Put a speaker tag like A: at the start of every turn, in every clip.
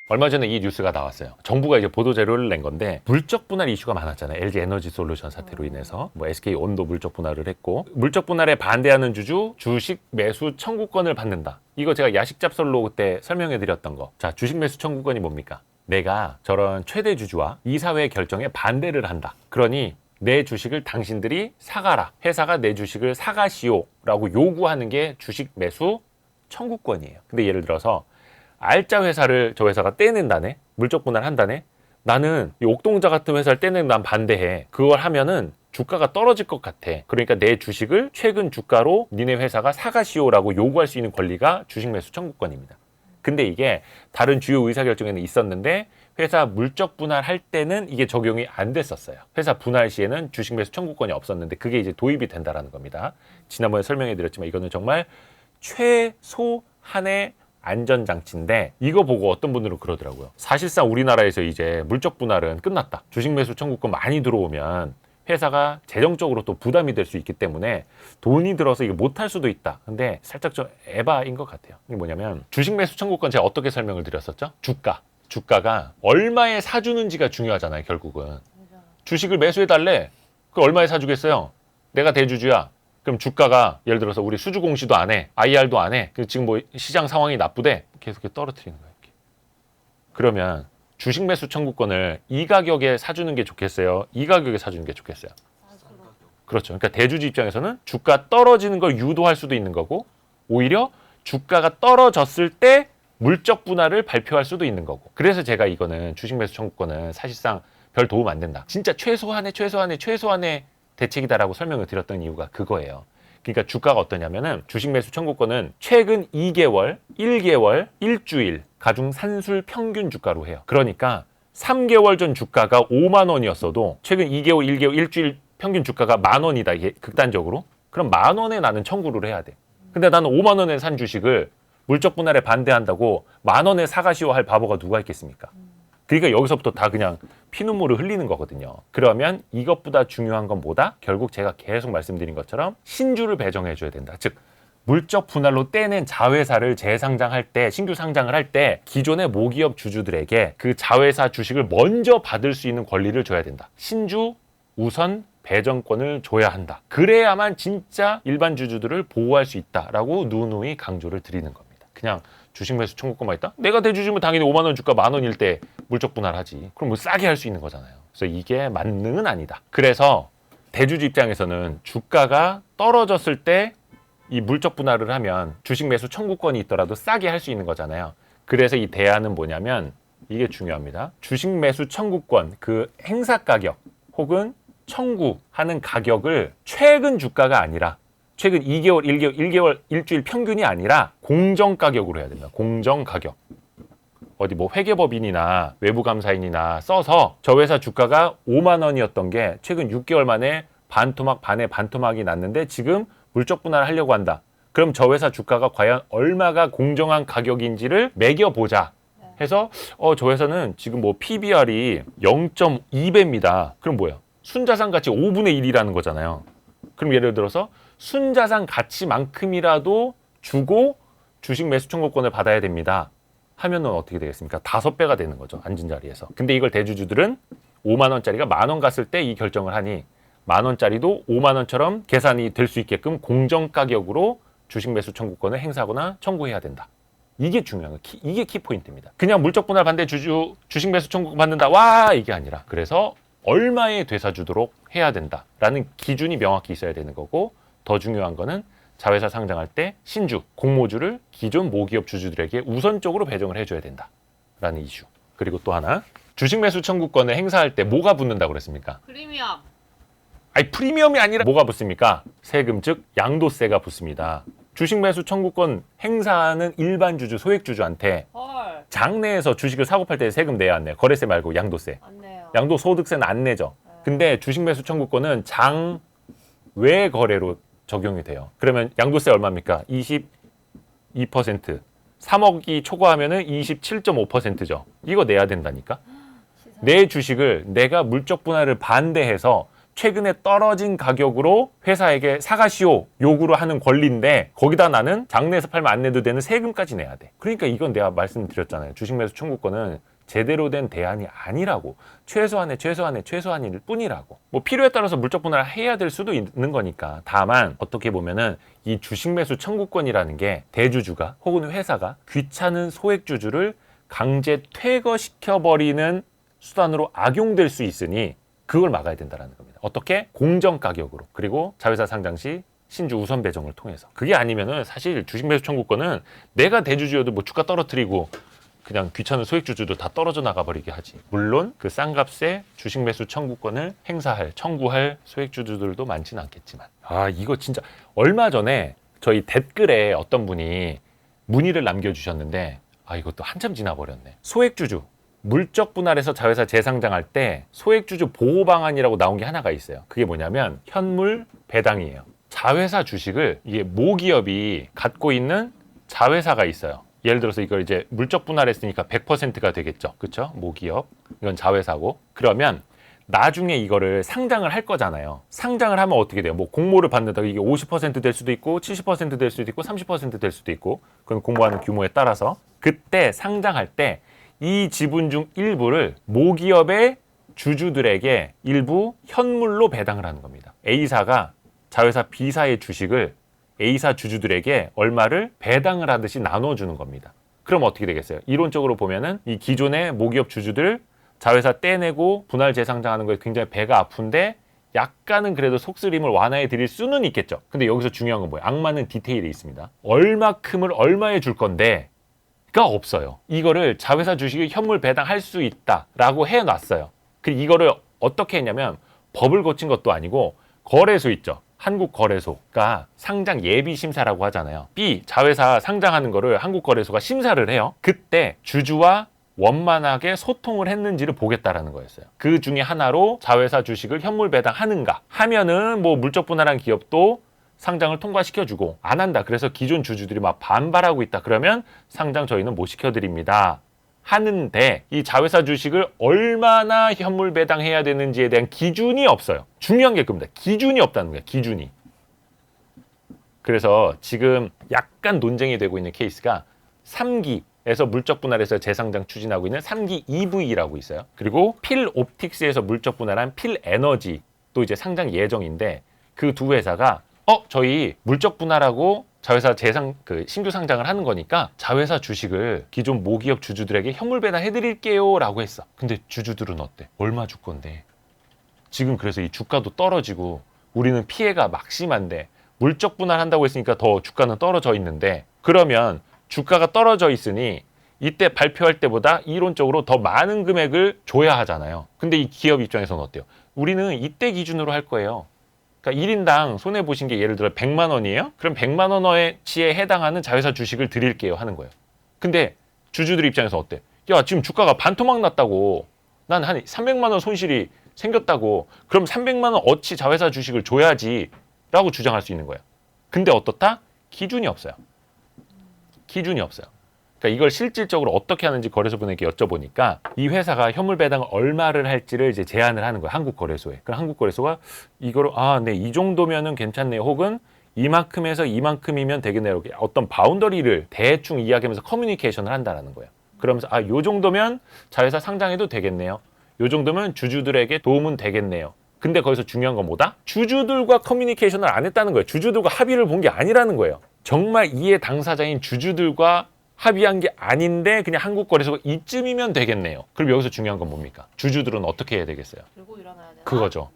A: 얼마 전에 이 뉴스가 나왔어요. 정부가 이제 보도 자료를 낸 건데 물적 분할 이슈가 많았잖아요. LG 에너지 솔루션 사태로 인해서 뭐 SK 온도 물적 분할을 했고 물적 분할에 반대하는 주주 주식 매수 청구권을 받는다. 이거 제가 야식 잡설로 그때 설명해 드렸던 거. 자, 주식 매수 청구권이 뭡니까? 내가 저런 최대 주주와 이사회 결정에 반대를 한다. 그러니 내 주식을 당신들이 사가라. 회사가 내 주식을 사가시오라고 요구하는 게 주식 매수 청구권이에요. 근데 예를 들어서 알짜 회사를 저 회사가 떼낸다네? 물적 분할한다네? 나는 이 옥동자 같은 회사를 떼내는 난 반대해. 그걸 하면은 주가가 떨어질 것 같아. 그러니까 내 주식을 최근 주가로 니네 회사가 사가시오라고 요구할 수 있는 권리가 주식 매수 청구권입니다. 근데 이게 다른 주요 의사결정에는 있었는데 회사 물적 분할할 때는 이게 적용이 안 됐었어요. 회사 분할 시에는 주식 매수 청구권이 없었는데 그게 이제 도입이 된다라는 겁니다. 지난번에 설명해 드렸지만 이거는 정말 최소한의 안전장치인데 이거 보고 어떤 분들은 그러더라고요. 사실상 우리나라에서 이제 물적 분할은 끝났다. 주식 매수 청구권 많이 들어오면 회사가 재정적으로 또 부담이 될 수 있기 때문에 돈이 들어서 이거 못할 수도 있다. 근데 살짝 좀 에바인 것 같아요. 이게 뭐냐면 주식 매수 청구권 제가 어떻게 설명을 드렸었죠? 주가가 얼마에 사주는지가 중요하잖아요. 결국은 주식을 매수해달래. 그 얼마에 사주겠어요? 내가 대주주야. 그럼 주가가 예를 들어서 우리 수주 공시도 안 해, IR도 안 해. 지금 뭐 시장 상황이 나쁘대. 계속 떨어뜨리는 거예요. 이렇게. 그러면 주식 매수 청구권을 이 가격에 사주는 게 좋겠어요? 이 가격에 사주는 게 좋겠어요? 그렇죠. 그러니까 대주주 입장에서는 주가 떨어지는 걸 유도할 수도 있는 거고 오히려 주가가 떨어졌을 때 물적 분할을 발표할 수도 있는 거고. 그래서 제가 이거는 주식 매수 청구권은 사실상 별 도움 안 된다. 진짜 최소한의 대책이다라고 설명을 드렸던 이유가 그거예요. 그러니까 주가가 어떠냐면은 주식 매수 청구권은 최근 2개월, 1개월, 일주일 가중 산술 평균 주가로 해요. 그러니까 3개월 전 주가가 5만 원이었어도 최근 2개월, 1개월, 일주일 평균 주가가 만 원이다. 이게 극단적으로. 그럼 만 원에 나는 청구를 해야 돼. 근데 나는 5만 원에 산 주식을 물적 분할에 반대한다고 만 원에 사가시오 할 바보가 누가 있겠습니까? 그러니까 여기서부터 다 그냥 피눈물을 흘리는 거거든요. 그러면 이것보다 중요한 건 뭐다? 결국 제가 계속 말씀드린 것처럼 신주를 배정해 줘야 된다. 즉 물적 분할로 떼낸 자회사를 재상장할 때, 신규 상장을 할 때 기존의 모기업 주주들에게 그 자회사 주식을 먼저 받을 수 있는 권리를 줘야 된다. 신주 우선 배정권을 줘야 한다. 그래야만 진짜 일반 주주들을 보호할 수 있다라고 누누이 강조를 드리는 겁니다. 그냥 주식 매수 청구권만 있다? 내가 대주주면 당연히 5만 원 주가 만 원일 때 물적 분할하지. 그럼 뭐 싸게 할 수 있는 거잖아요. 그래서 이게 만능은 아니다. 그래서 대주주 입장에서는 주가가 떨어졌을 때 이 물적 분할을 하면 주식 매수 청구권이 있더라도 싸게 할 수 있는 거잖아요. 그래서 이 대안은 뭐냐면 이게 중요합니다. 주식 매수 청구권 그 행사 가격 혹은 청구하는 가격을 최근 주가가 아니라 최근 2개월, 1개월, 일주일 평균이 아니라 공정 가격으로 해야 됩니다. 공정 가격. 어디 뭐 회계법인이나 외부감사인이나 써서 저 회사 주가가 5만 원이었던 게 최근 6개월 만에 반토막 반에 반토막이 났는데 지금 물적 분할을 하려고 한다. 그럼 저 회사 주가가 과연 얼마가 공정한 가격인지를 매겨보자. 해서 저 회사는 지금 뭐 PBR이 0.2배입니다. 그럼 뭐예요? 순자산 가치 5분의 1이라는 거잖아요. 그럼 예를 들어서 순자산 가치만큼이라도 주고 주식 매수 청구권을 받아야 됩니다. 하면은 어떻게 되겠습니까? 5배가 되는 거죠. 앉은 자리에서. 근데 이걸 대주주들은 5만 원짜리가 만 원 갔을 때 이 결정을 하니 만 원짜리도 5만 원처럼 계산이 될 수 있게끔 공정 가격으로 주식 매수 청구권을 행사하거나 청구해야 된다. 이게 중요한 거. 이게 키포인트입니다. 그냥 물적 분할 반대 주식 매수 청구권 받는다. 와 이게 아니라 그래서 얼마에 되사주도록 해야 된다라는 기준이 명확히 있어야 되는 거고 더 중요한 거는 자회사 상장할 때 신주, 공모주를 기존 모기업 주주들에게 우선적으로 배정을 해줘야 된다라는 이슈. 그리고 또 하나 주식 매수 청구권을 행사할 때 뭐가 붙는다고 그랬습니까?
B: 프리미엄.
A: 아니 프리미엄이 아니라 뭐가 붙습니까? 세금 즉 양도세가 붙습니다. 주식 매수 청구권 행사하는 일반 주주, 소액 주주한테
B: 헐.
A: 장내에서 주식을 사고 팔 때 세금 내야 안 내요? 거래세 말고 양도세.
B: 안 내요.
A: 양도소득세는 안 내죠. 근데 주식 매수 청구권은 장외 거래로 적용이 돼요. 그러면 양도세 얼마입니까? 22%. 3억이 초과하면은 27.5%죠. 이거 내야 된다니까. 내 주식을 내가 물적 분할을 반대해서 최근에 떨어진 가격으로 회사에게 사가시오 요구를 하는 권리인데 거기다 나는 장내에서 팔면 안 내도 되는 세금까지 내야 돼. 그러니까 이건 내가 말씀드렸잖아요. 주식 매수 청구권은 제대로 된 대안이 아니라고. 최소한일 뿐이라고. 뭐 필요에 따라서 물적 분할을 해야 될 수도 있는 거니까. 다만 어떻게 보면은 이 주식 매수 청구권이라는 게 대주주가 혹은 회사가 귀찮은 소액주주를 강제 퇴거시켜버리는 수단으로 악용될 수 있으니 그걸 막아야 된다는 겁니다. 어떻게? 공정 가격으로. 그리고 자회사 상장 시 신주 우선 배정을 통해서. 그게 아니면은 사실 주식 매수 청구권은 내가 대주주여도 뭐 주가 떨어뜨리고 그냥 귀찮은 소액주주도 다 떨어져 나가버리게 하지. 물론 그 싼 값에 주식 매수 청구권을 청구할 소액주주들도 많지는 않겠지만. 아, 이거 진짜 얼마 전에 저희 댓글에 어떤 분이 문의를 남겨주셨는데 아, 이것도 한참 지나버렸네. 소액주주 물적 분할해서 자회사 재상장할 때 소액주주 보호 방안이라고 나온 게 하나가 있어요. 그게 뭐냐면 현물 배당이에요. 자회사 주식을 이게 모기업이 갖고 있는 자회사가 있어요. 예를 들어서 이걸 이제 물적 분할했으니까 100%가 되겠죠. 그렇죠? 모기업. 이건 자회사고. 그러면 나중에 이거를 상장을 할 거잖아요. 상장을 하면 어떻게 돼요? 뭐 공모를 받는다고 이게 50% 될 수도 있고 70% 될 수도 있고 30% 될 수도 있고 그건 공모하는 규모에 따라서 그때 상장할 때 이 지분 중 일부를 모기업의 주주들에게 일부 현물로 배당을 하는 겁니다. A사가 자회사 B사의 주식을 A사 주주들에게 얼마를 배당을 하듯이 나눠주는 겁니다. 그럼 어떻게 되겠어요? 이론적으로 보면은 이 기존의 모기업 주주들 자회사 떼내고 분할 재상장하는 거에 굉장히 배가 아픈데 약간은 그래도 속쓰림을 완화해 드릴 수는 있겠죠. 근데 여기서 중요한 건 뭐예요? 악마는 디테일이 있습니다. 얼마큼을 얼마에 줄 건데 가 없어요. 이거를 자회사 주식을 현물 배당할 수 있다라고 해놨어요. 그리고 이거를 어떻게 했냐면 법을 고친 것도 아니고 거래소 있죠. 한국거래소가 상장 예비심사라고 하잖아요. B, 자회사 상장하는 거를 한국거래소가 심사를 해요. 그때 주주와 원만하게 소통을 했는지를 보겠다라는 거였어요. 그 중에 하나로 자회사 주식을 현물 배당하는가 하면은 뭐 물적 분할한 기업도 상장을 통과시켜주고 안 한다. 그래서 기존 주주들이 막 반발하고 있다. 그러면 상장 저희는 못 시켜드립니다. 하는데 이 자회사 주식을 얼마나 현물 배당해야 되는지에 대한 기준이 없어요. 중요한 게 그겁니다. 기준이 없다는 거예요. 기준이. 그래서 지금 약간 논쟁이 되고 있는 케이스가 3기에서 물적 분할해서 재상장 추진하고 있는 3기 EV라고 있어요. 그리고 필옵틱스에서 물적 분할한 필에너지 또 이제 상장 예정인데 그 두 회사가 저희 물적 분할하고 자회사 신규 상장을 하는 거니까 자회사 주식을 기존 모기업 주주들에게 현물 배당해드릴게요 라고 했어. 근데 주주들은 어때? 얼마 줄 건데? 지금 그래서 이 주가도 떨어지고 우리는 피해가 막심한데 물적 분할한다고 했으니까 더 주가는 떨어져 있는데 그러면 주가가 떨어져 있으니 이때 발표할 때보다 이론적으로 더 많은 금액을 줘야 하잖아요. 근데 이 기업 입장에서는 어때요? 우리는 이때 기준으로 할 거예요. 그러니까 1인당 손해보신 게 예를 들어 100만 원이에요? 그럼 100만 원어치에 해당하는 자회사 주식을 드릴게요 하는 거예요. 근데 주주들 입장에서 어때? 야, 지금 주가가 반토막 났다고. 난 한 300만 원 손실이 생겼다고. 그럼 300만 원어치 자회사 주식을 줘야지 라고 주장할 수 있는 거예요. 근데 어떻다? 기준이 없어요. 기준이 없어요. 그러니까 이걸 실질적으로 어떻게 하는지 거래소분에게 여쭤보니까 이 회사가 현물 배당을 얼마를 할지를 이제 제안을 하는 거예요. 한국거래소에. 그럼 한국거래소가 이거를 네, 이 정도면은 괜찮네요. 혹은 이만큼에서 이만큼이면 되겠네요. 이렇게 어떤 바운더리를 대충 이야기하면서 커뮤니케이션을 한다라는 거예요. 그러면서 요 정도면 자회사 상장해도 되겠네요. 요 정도면 주주들에게 도움은 되겠네요. 근데 거기서 중요한 건 뭐다? 주주들과 커뮤니케이션을 안 했다는 거예요. 주주들과 합의를 본 게 아니라는 거예요. 정말 이해 당사자인 주주들과 합의한 게 아닌데 그냥 한국거래소가 이쯤이면 되겠네요. 그럼 여기서 중요한 건 뭡니까? 주주들은 어떻게 해야 되겠어요?
B: 들고 일어나야 되나?
A: 그거죠.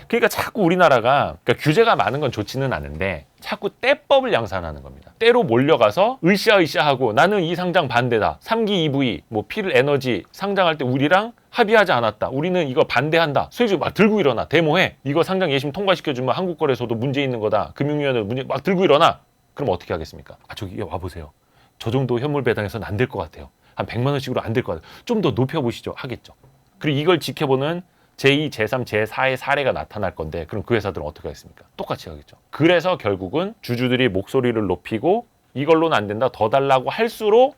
A: 그러니까 자꾸 우리나라가 규제가 많은 건 좋지는 않은데 자꾸 떼법을 양산하는 겁니다. 때로 몰려가서 으쌰으쌰하고 나는 이 상장 반대다. 3기 EV, 필에너지 상장할 때 우리랑 합의하지 않았다. 우리는 이거 반대한다. 소액주주 막 들고 일어나. 데모해. 이거 상장 예심 통과시켜주면 한국거래소도 문제 있는 거다. 금융위원회도 문제 막 들고 일어나. 그럼 어떻게 하겠습니까? 저기 와보세요. 저 정도 현물 배당해서는 안 될 것 같아요. 한 100만 원씩으로 안 될 것 같아요. 좀 더 높여보시죠. 하겠죠. 그리고 이걸 지켜보는 제2, 제3, 제4의 사례가 나타날 건데 그럼 그 회사들은 어떻게 하겠습니까? 똑같이 하겠죠. 그래서 결국은 주주들이 목소리를 높이고 이걸로는 안 된다. 더 달라고 할수록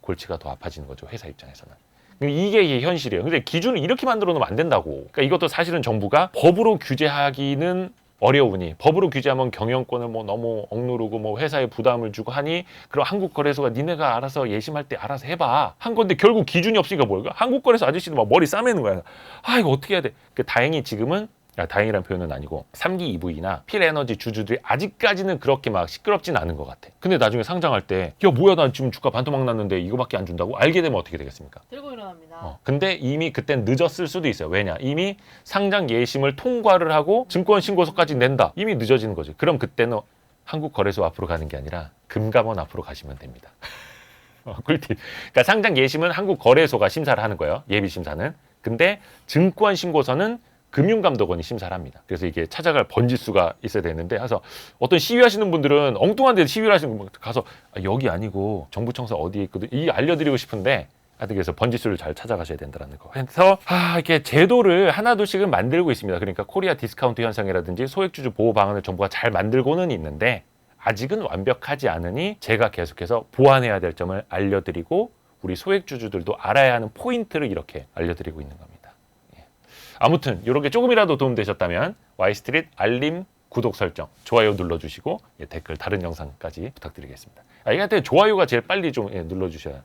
A: 골치가 더 아파지는 거죠. 회사 입장에서는. 이게 현실이에요. 근데 기준을 이렇게 만들어 놓으면 안 된다고. 그러니까 이것도 사실은 정부가 법으로 규제하기는 어려우니, 법으로 규제하면 경영권을 뭐 너무 억누르고 뭐 회사에 부담을 주고 하니, 그럼 한국거래소가 니네가 알아서 예심할 때 알아서 해봐 한 건데, 결국 기준이 없으니까 뭘까? 한국거래소 아저씨도 막 머리 싸매는 거야. 아, 이거 어떻게 해야 돼? 다행히 지금은, 다행이란 표현은 아니고 3기 EV나 필에너지 주주들이 아직까지는 그렇게 막 시끄럽진 않은 것 같아. 근데 나중에 상장할 때, 야 뭐야, 나 지금 주가 반토막 났는데 이거밖에 안 준다고? 알게 되면 어떻게 되겠습니까?
B: 들고 일어납니다.
A: 근데 이미 그땐 늦었을 수도 있어요. 왜냐? 이미 상장 예심을 통과를 하고 증권 신고서까지 낸다. 이미 늦어지는 거죠. 그럼 그때는 한국거래소 앞으로 가는 게 아니라 금감원 앞으로 가시면 됩니다. 꿀팁. 그러니까 상장 예심은 한국거래소가 심사를 하는 거예요. 예비 심사는. 근데 증권 신고서는 금융감독원이 심사를 합니다. 그래서 이게 찾아갈 번지수가 있어야 되는데, 그래서 어떤 시위하시는 분들은 엉뚱한 데 시위를 하시는 분 가서 여기 아니고 정부청사 어디에 있거든, 이 알려드리고 싶은데, 하여튼 그래서 번지수를 잘 찾아가셔야 된다는 거. 그래서 이렇게 제도를 하나둘씩은 만들고 있습니다. 그러니까 코리아 디스카운트 현상이라든지 소액주주 보호 방안을 정부가 잘 만들고는 있는데 아직은 완벽하지 않으니 제가 계속해서 보완해야 될 점을 알려드리고, 우리 소액주주들도 알아야 하는 포인트를 이렇게 알려드리고 있는 겁니다. 아무튼 이렇게 조금이라도 도움되셨다면 Y스트릿 알림, 구독 설정, 좋아요 눌러주시고 댓글 다른 영상까지 부탁드리겠습니다. 이게 좋아요가 제일 빨리 좀 눌러주셔야